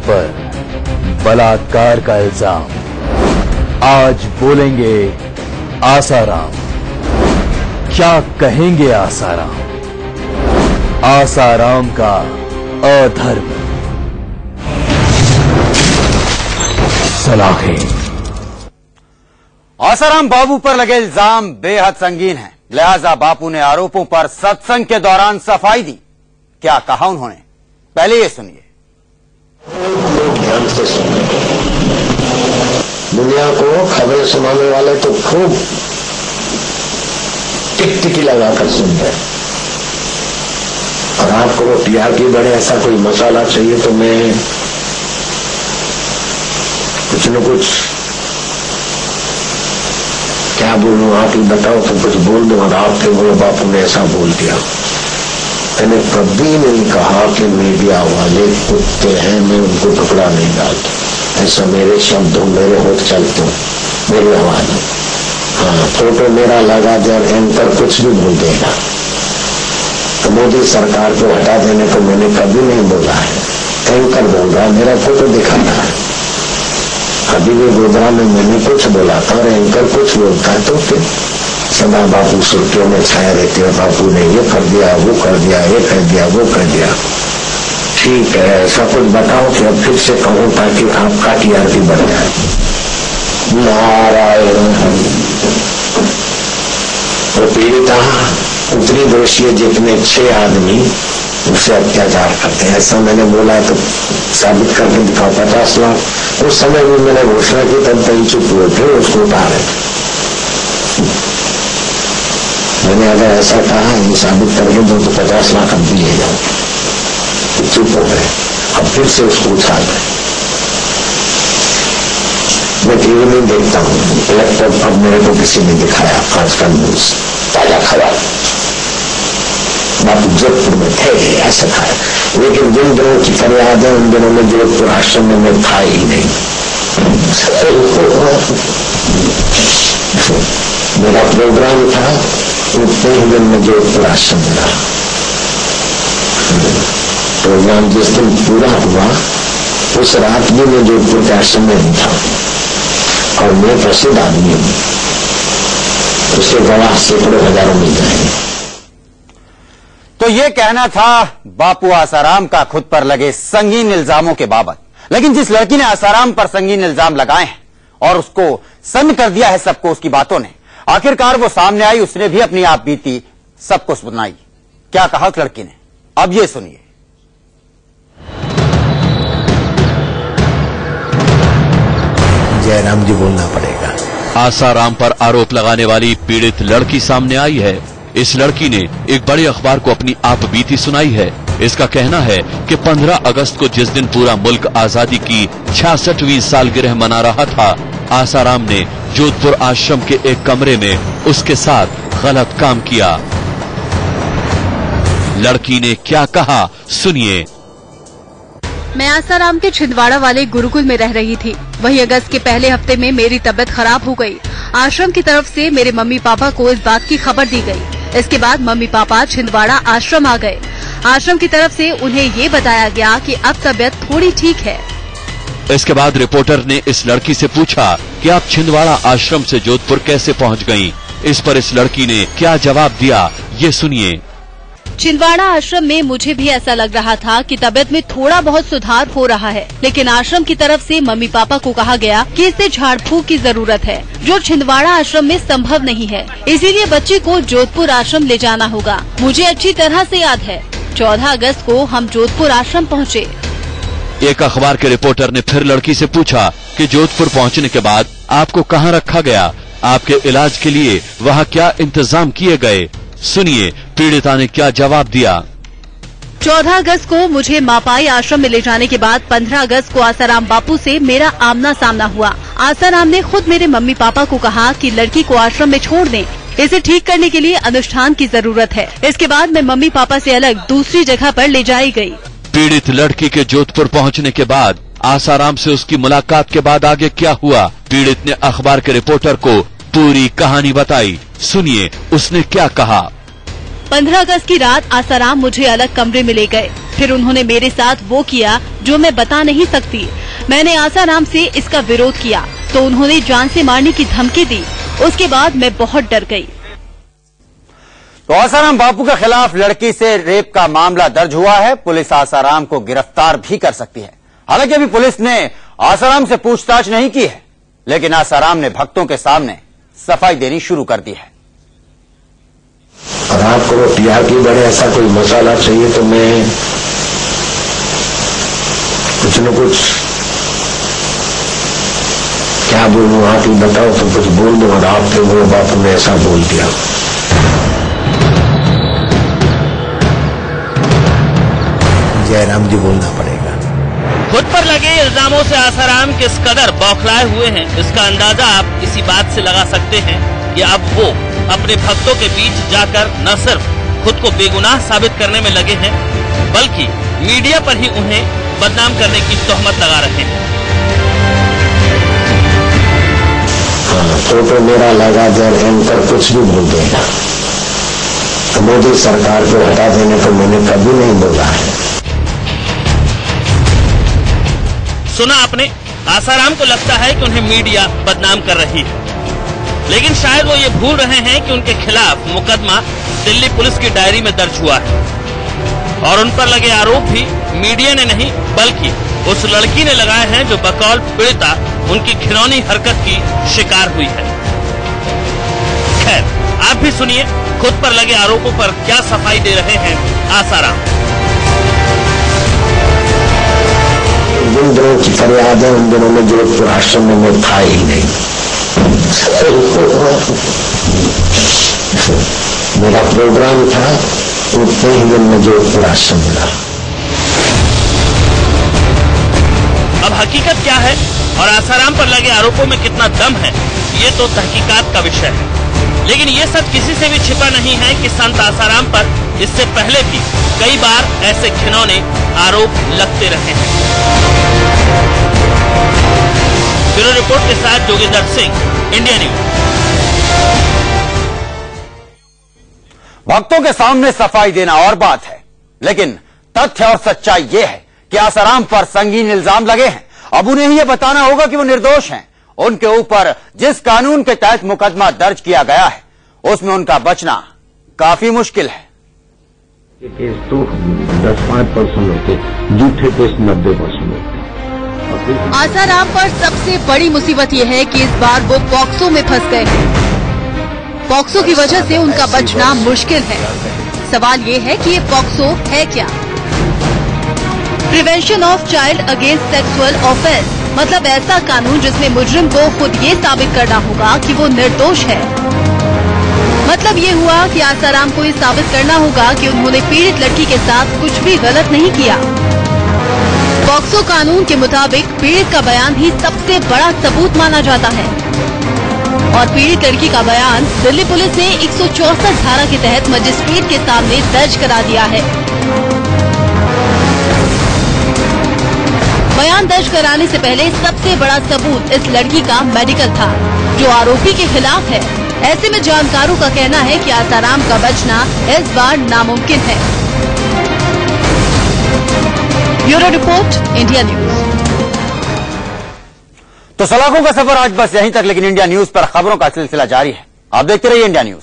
पर बलात्कार का इल्जाम। आज बोलेंगे आसाराम। क्या कहेंगे आसाराम? आसाराम का अधर्म। सलाखें। आसाराम बाबू पर लगे इल्जाम बेहद संगीन है, लिहाजा बापू ने आरोपों पर सत्संग के दौरान सफाई दी। क्या कहा उन्होंने, पहले ये सुनिए। ध्यान से सुनिए। दुनिया को खबरें सुनाने वाले तो खूब टिकटिकी लगाकर सुनते हैं, और आपको टीआरपी बढ़े ऐसा कोई मसाला चाहिए तो मैं कुछ न कुछ क्या बोलूं, आप ही बताओ तो कुछ बोल दो। और आप थे बोलो बापू ने ऐसा बोल दिया। मैंने कभी नहीं कहा कि मीडिया वाले कुत्ते हैं, मैं उनको टुकड़ा नहीं डालता। ऐसा मेरे शब्द हो, मेरे होठ चलते हो, मेरी आवाज हो। हाँ, फोटो मेरा लगा दे और एंकर कुछ भी बोल देगा तो मोदी सरकार को हटा देने को मैंने कभी नहीं बोला है। एंकर बोल रहा है, मेरा फोटो दिखा रहा है। अभी भी गोधरा में मैंने कुछ बोला था और एंकर कुछ बोलता है तो फिर सदा बापू सुर्खियों में छाया रहते हैं। बापू ने ये कर दिया, वो कर दिया, ये कर दिया, वो कर दिया। ठीक है, ऐसा कुछ बताओ कि अब फिर से कहूं ताकि आपका टीआरपी बढ़ जाए। नारायण। तो पीड़िता उतनी दोषी है जितने 6 आदमी उससे अत्याचार करते हैं। ऐसा मैंने बोला तो साबित करके दिखाओ। 50 लाख उस समय भी मैंने घोषणा की, तब तक चुप हुए थे, उसको उतारे। मैंने अगर ऐसा कहा ये साबित करके दो तो 50 लाख अब भी ले जाओ। चुप हो गए। अब फिर से उसको उछाल गए। मैं टीवी नहीं देखता हूँ, लैपटॉप अब मेरे को किसी ने दिखाया, आजकल न्यूज ताजा खबर। बापू जोधपुर में थे, ऐसा था। लेकिन जिन दिनों की फरियाद है उन दिनों में जोधपुर आश्रम में मैं था ही नहीं। मेरा प्रोग्राम था उतने ही दिन में जोधपुर आश्रम में रहा। प्रोग्राम जिस दिन पूरा हुआ उस रात भी मैं जोधपुर के आश्रम में नहीं था, और मैं प्रसिद्ध आदमी हूं, उससे गवाह सैकड़ों हजारों मिल जाएंगे। तो ये कहना था बापू आसाराम का खुद पर लगे संगीन इल्जामों के बाबत। लेकिन जिस लड़की ने आसाराम पर संगीन इल्जाम लगाए हैं और उसको सन्न कर दिया है सबको उसकी बातों ने, आखिरकार वो सामने आई, उसने भी अपनी आप बीती सबको सुनाई। क्या कहा उस लड़की ने, अब ये सुनिए। जयराम जी बोलना पड़ेगा। आसाराम पर आरोप लगाने वाली पीड़ित लड़की सामने आई है। इस लड़की ने एक बड़े अखबार को अपनी आप बीती सुनाई है। इसका कहना है कि 15 अगस्त को जिस दिन पूरा मुल्क आजादी की 66वीं सालगिरह मना रहा था, आसाराम ने जोधपुर आश्रम के एक कमरे में उसके साथ गलत काम किया। लड़की ने क्या कहा सुनिए। मैं आसाराम के छिंदवाड़ा वाले गुरुकुल में रह रही थी। वही अगस्त के पहले हफ्ते में मेरी तबीयत खराब हो गई। आश्रम की तरफ से मेरे मम्मी पापा को इस बात की खबर दी गई। इसके बाद मम्मी पापा छिंदवाड़ा आश्रम आ गए। आश्रम की तरफ से उन्हें ये बताया गया कि अब तबीयत थोड़ी ठीक है। इसके बाद रिपोर्टर ने इस लड़की से पूछा कि आप छिंदवाड़ा आश्रम से जोधपुर कैसे पहुंच गईं? इस पर इस लड़की ने क्या जवाब दिया, ये सुनिए। छिंदवाड़ा आश्रम में मुझे भी ऐसा लग रहा था कि तबीयत में थोड़ा बहुत सुधार हो रहा है, लेकिन आश्रम की तरफ से मम्मी पापा को कहा गया कि इसे झाड़ फूक की जरूरत है, जो छिंदवाड़ा आश्रम में संभव नहीं है। इसीलिए बच्ची को जोधपुर आश्रम ले जाना होगा। मुझे अच्छी तरह से याद है 14 अगस्त को हम जोधपुर आश्रम पहुँचे। एक अखबार के रिपोर्टर ने फिर लड़की से पूछा कि जोधपुर पहुंचने के बाद आपको कहां रखा गया, आपके इलाज के लिए वहां क्या इंतजाम किए गए? सुनिए पीड़िता ने क्या जवाब दिया। 14 अगस्त को मुझे मापाई आश्रम में ले जाने के बाद 15 अगस्त को आसाराम बापू से मेरा आमना सामना हुआ। आसाराम ने खुद मेरे मम्मी पापा को कहा कि लड़की को आश्रम में छोड़ दें, इसे ठीक करने के लिए अनुष्ठान की जरूरत है। इसके बाद मैं मम्मी पापा से अलग दूसरी जगह पर ले जाई गई। पीड़ित लड़की के जोधपुर पहुंचने के बाद आसाराम से उसकी मुलाकात के बाद आगे क्या हुआ? पीड़ित ने अखबार के रिपोर्टर को पूरी कहानी बताई। सुनिए उसने क्या कहा। 15 अगस्त की रात आसाराम मुझे अलग कमरे में ले गए। फिर उन्होंने मेरे साथ वो किया जो मैं बता नहीं सकती। मैंने आसाराम से इसका विरोध किया तो उन्होंने जान से मारने की धमकी दी। उसके बाद मैं बहुत डर गई। तो आसाराम बापू के खिलाफ लड़की से रेप का मामला दर्ज हुआ है। पुलिस आसाराम को गिरफ्तार भी कर सकती है। हालांकि अभी पुलिस ने आसाराम से पूछताछ नहीं की है, लेकिन आसाराम ने भक्तों के सामने सफाई देनी शुरू कर दी है। और आपको प्यार की बड़े ऐसा कोई मसाला चाहिए तो मैं कुछ न कुछ क्या बोलूं, आप ही बताओ तो कुछ बोल दो। और आपके वो बापू ने ऐसा बोल दिया। जयराम जी बोलना पड़ेगा। खुद पर लगे इल्जामों से आसाराम किस कदर बौखलाए हुए हैं, इसका अंदाजा आप इसी बात से लगा सकते हैं कि अब वो अपने भक्तों के बीच जाकर न सिर्फ खुद को बेगुनाह साबित करने में लगे हैं, बल्कि मीडिया पर ही उन्हें बदनाम करने की तोहमत लगा रहे हैं। फोटो मेरा लगा दे, एंकर कुछ भी बोल देगा तो मोदी सरकार को हटा देने को मैंने कभी नहीं बोला है। सुना आपने, आसाराम को लगता है कि उन्हें मीडिया बदनाम कर रही है, लेकिन शायद वो ये भूल रहे हैं कि उनके खिलाफ मुकदमा दिल्ली पुलिस की डायरी में दर्ज हुआ है और उन पर लगे आरोप भी मीडिया ने नहीं बल्कि उस लड़की ने लगाए हैं जो बकौल पीड़िता उनकी घिनौनी हरकत की शिकार हुई है। खैर, आप भी सुनिए खुद पर लगे आरोपों पर क्या सफाई दे रहे हैं आसाराम। जिन दिनों की फरियाद है उन दिनों में जोधपुर आश्रम में मैं था ही नहीं। मेरा प्रोग्राम था उतने ही दिन में जोधपुर आश्रम मिला। अब हकीकत क्या है और आसाराम पर लगे आरोपों में कितना दम है, ये तो तहकीकात का विषय है। लेकिन ये सच किसी से भी छिपा नहीं है कि संत आसाराम पर इससे पहले भी कई बार ऐसे घिनौने आरोप लगते रहे हैं। ब्यूरो रिपोर्ट के साथ जोगिंदर सिंह, इंडिया न्यूज। भक्तों के सामने सफाई देना और बात है, लेकिन तथ्य और सच्चाई ये है कि आसाराम पर संगीन इल्जाम लगे हैं। अब उन्हें यह बताना होगा कि वो निर्दोष हैं। उनके ऊपर जिस कानून के तहत मुकदमा दर्ज किया गया है उसमें उनका बचना काफी मुश्किल है। केस तो 10-5% होते, झूठे केस 90% होते। आसाराम पर सबसे बड़ी मुसीबत यह है कि इस बार वो पॉक्सो में फंस गए हैं। पॉक्सो की वजह से उनका बचना मुश्किल है। सवाल ये है कि ये पॉक्सो है क्या? Prevention of child against sexual offence, मतलब ऐसा कानून जिसमें मुजरिम को खुद ये साबित करना होगा कि वो निर्दोष है। मतलब ये हुआ कि आसाराम को ये साबित करना होगा कि उन्होंने पीड़ित लड़की के साथ कुछ भी गलत नहीं किया। पॉक्सो कानून के मुताबिक पीड़ित का बयान ही सबसे बड़ा सबूत माना जाता है और पीड़ित लड़की का बयान दिल्ली पुलिस ने 164 धारा के तहत मजिस्ट्रेट के सामने दर्ज करा दिया है। बयान दर्ज कराने से पहले सबसे बड़ा सबूत इस लड़की का मेडिकल था, जो आरोपी के खिलाफ है। ऐसे में जानकारों का कहना है कि आसाराम का बचना इस बार नामुमकिन है। Bureau report, India news. तो सलाखों का सफर आज बस यहीं तक, लेकिन इंडिया न्यूज पर खबरों का सिलसिला जारी है। आप देखते रहिए इंडिया न्यूज।